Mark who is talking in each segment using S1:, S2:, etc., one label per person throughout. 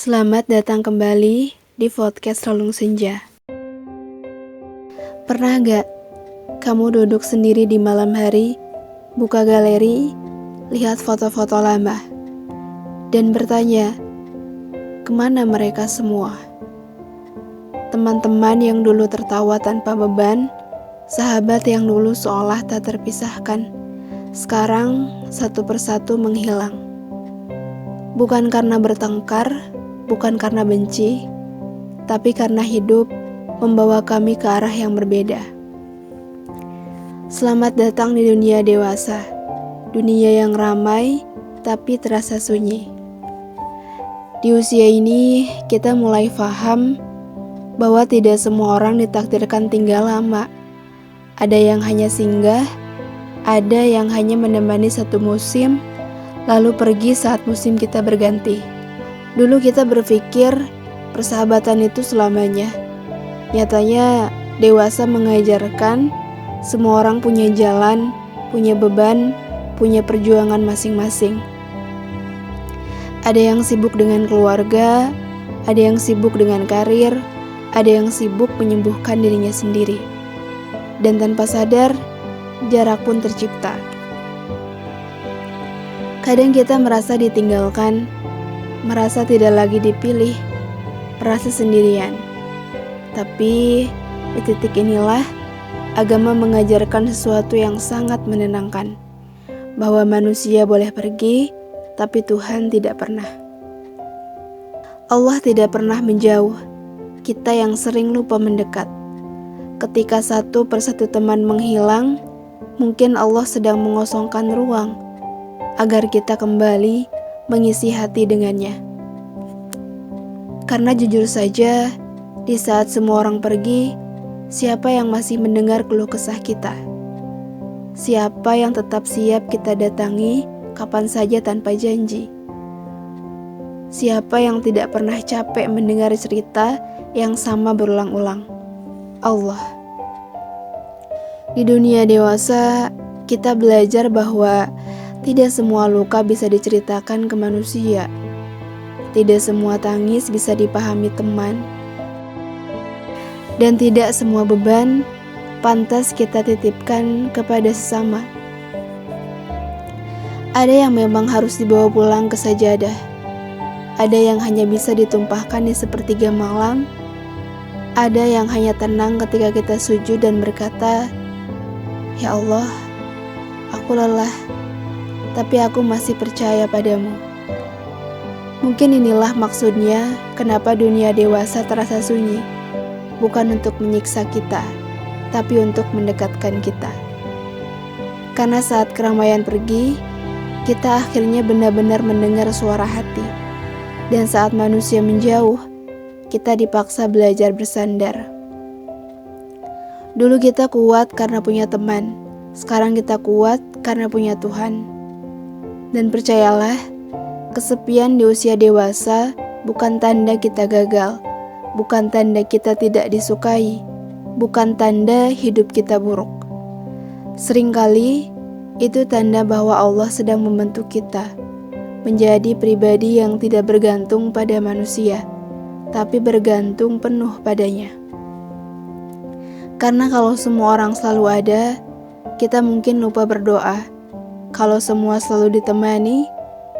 S1: Selamat datang kembali di podcast Relung Senja. Pernah gak kamu duduk sendiri di malam hari, buka galeri, lihat foto-foto lama, dan bertanya, kemana mereka semua? Teman-teman yang dulu tertawa tanpa beban, sahabat yang dulu seolah tak terpisahkan, sekarang satu persatu menghilang. Bukan karena bertengkar, bukan karena benci, tapi karena hidup membawa kami ke arah yang berbeda. Selamat datang di dunia dewasa, dunia yang ramai tapi terasa sunyi. Di usia ini, kita mulai paham bahwa tidak semua orang ditakdirkan tinggal lama. Ada yang hanya singgah, ada yang hanya menemani satu musim, lalu pergi saat musim kita berganti. Dulu kita berpikir persahabatan itu selamanya. Nyatanya dewasa mengajarkan semua orang punya jalan, punya beban, punya perjuangan masing-masing. Ada yang sibuk dengan keluarga, ada yang sibuk dengan karir, ada yang sibuk menyembuhkan dirinya sendiri. Dan tanpa sadar, jarak pun tercipta. Kadang kita merasa ditinggalkan, merasa tidak lagi dipilih, merasa sendirian. Tapi di titik inilah agama mengajarkan sesuatu yang sangat menenangkan, bahwa manusia boleh pergi, tapi Tuhan tidak pernah. Allah tidak pernah menjauh, kita yang sering lupa mendekat. Ketika satu persatu teman menghilang, mungkin Allah sedang mengosongkan ruang agar kita kembali mengisi hati dengannya. Karena jujur saja, di saat semua orang pergi, siapa yang masih mendengar keluh kesah kita? Siapa yang tetap siap kita datangi kapan saja tanpa janji? Siapa yang tidak pernah capek mendengar cerita yang sama berulang-ulang? Allah. Di dunia dewasa, kita belajar bahwa tidak semua luka bisa diceritakan ke manusia. Tidak semua tangis bisa dipahami teman. Dan tidak semua beban pantas kita titipkan kepada sesama. Ada yang memang harus dibawa pulang ke sajadah. Ada yang hanya bisa ditumpahkan di sepertiga malam. Ada yang hanya tenang ketika kita sujud dan berkata, "Ya Allah, aku lelah, tapi aku masih percaya padamu." Mungkin inilah maksudnya kenapa dunia dewasa terasa sunyi. Bukan untuk menyiksa kita, tapi untuk mendekatkan kita. Karena saat keramaian pergi, kita akhirnya benar-benar mendengar suara hati. Dan saat manusia menjauh, kita dipaksa belajar bersandar. Dulu kita kuat karena punya teman, sekarang kita kuat karena punya Tuhan. Dan percayalah, kesepian di usia dewasa bukan tanda kita gagal, bukan tanda kita tidak disukai, bukan tanda hidup kita buruk. Seringkali itu tanda bahwa Allah sedang membentuk kita menjadi pribadi yang tidak bergantung pada manusia, tapi bergantung penuh padanya. Karena kalau semua orang selalu ada, kita mungkin lupa berdoa. Kalau semua selalu ditemani,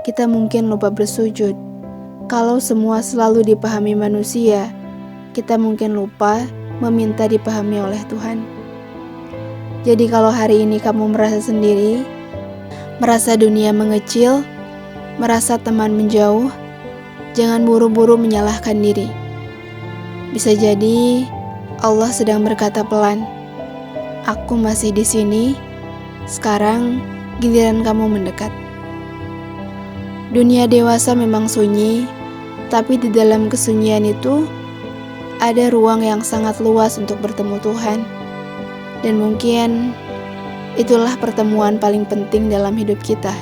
S1: kita mungkin lupa bersujud. Kalau semua selalu dipahami manusia, kita mungkin lupa meminta dipahami oleh Tuhan. Jadi kalau hari ini kamu merasa sendiri, merasa dunia mengecil, merasa teman menjauh, jangan buru-buru menyalahkan diri. Bisa jadi Allah sedang berkata pelan, "Aku masih di sini, sekarang giliran kamu mendekat." Dunia dewasa memang sunyi, tapi di dalam kesunyian itu ada ruang yang sangat luas untuk bertemu Tuhan. Dan mungkin itulah pertemuan paling penting dalam hidup kita.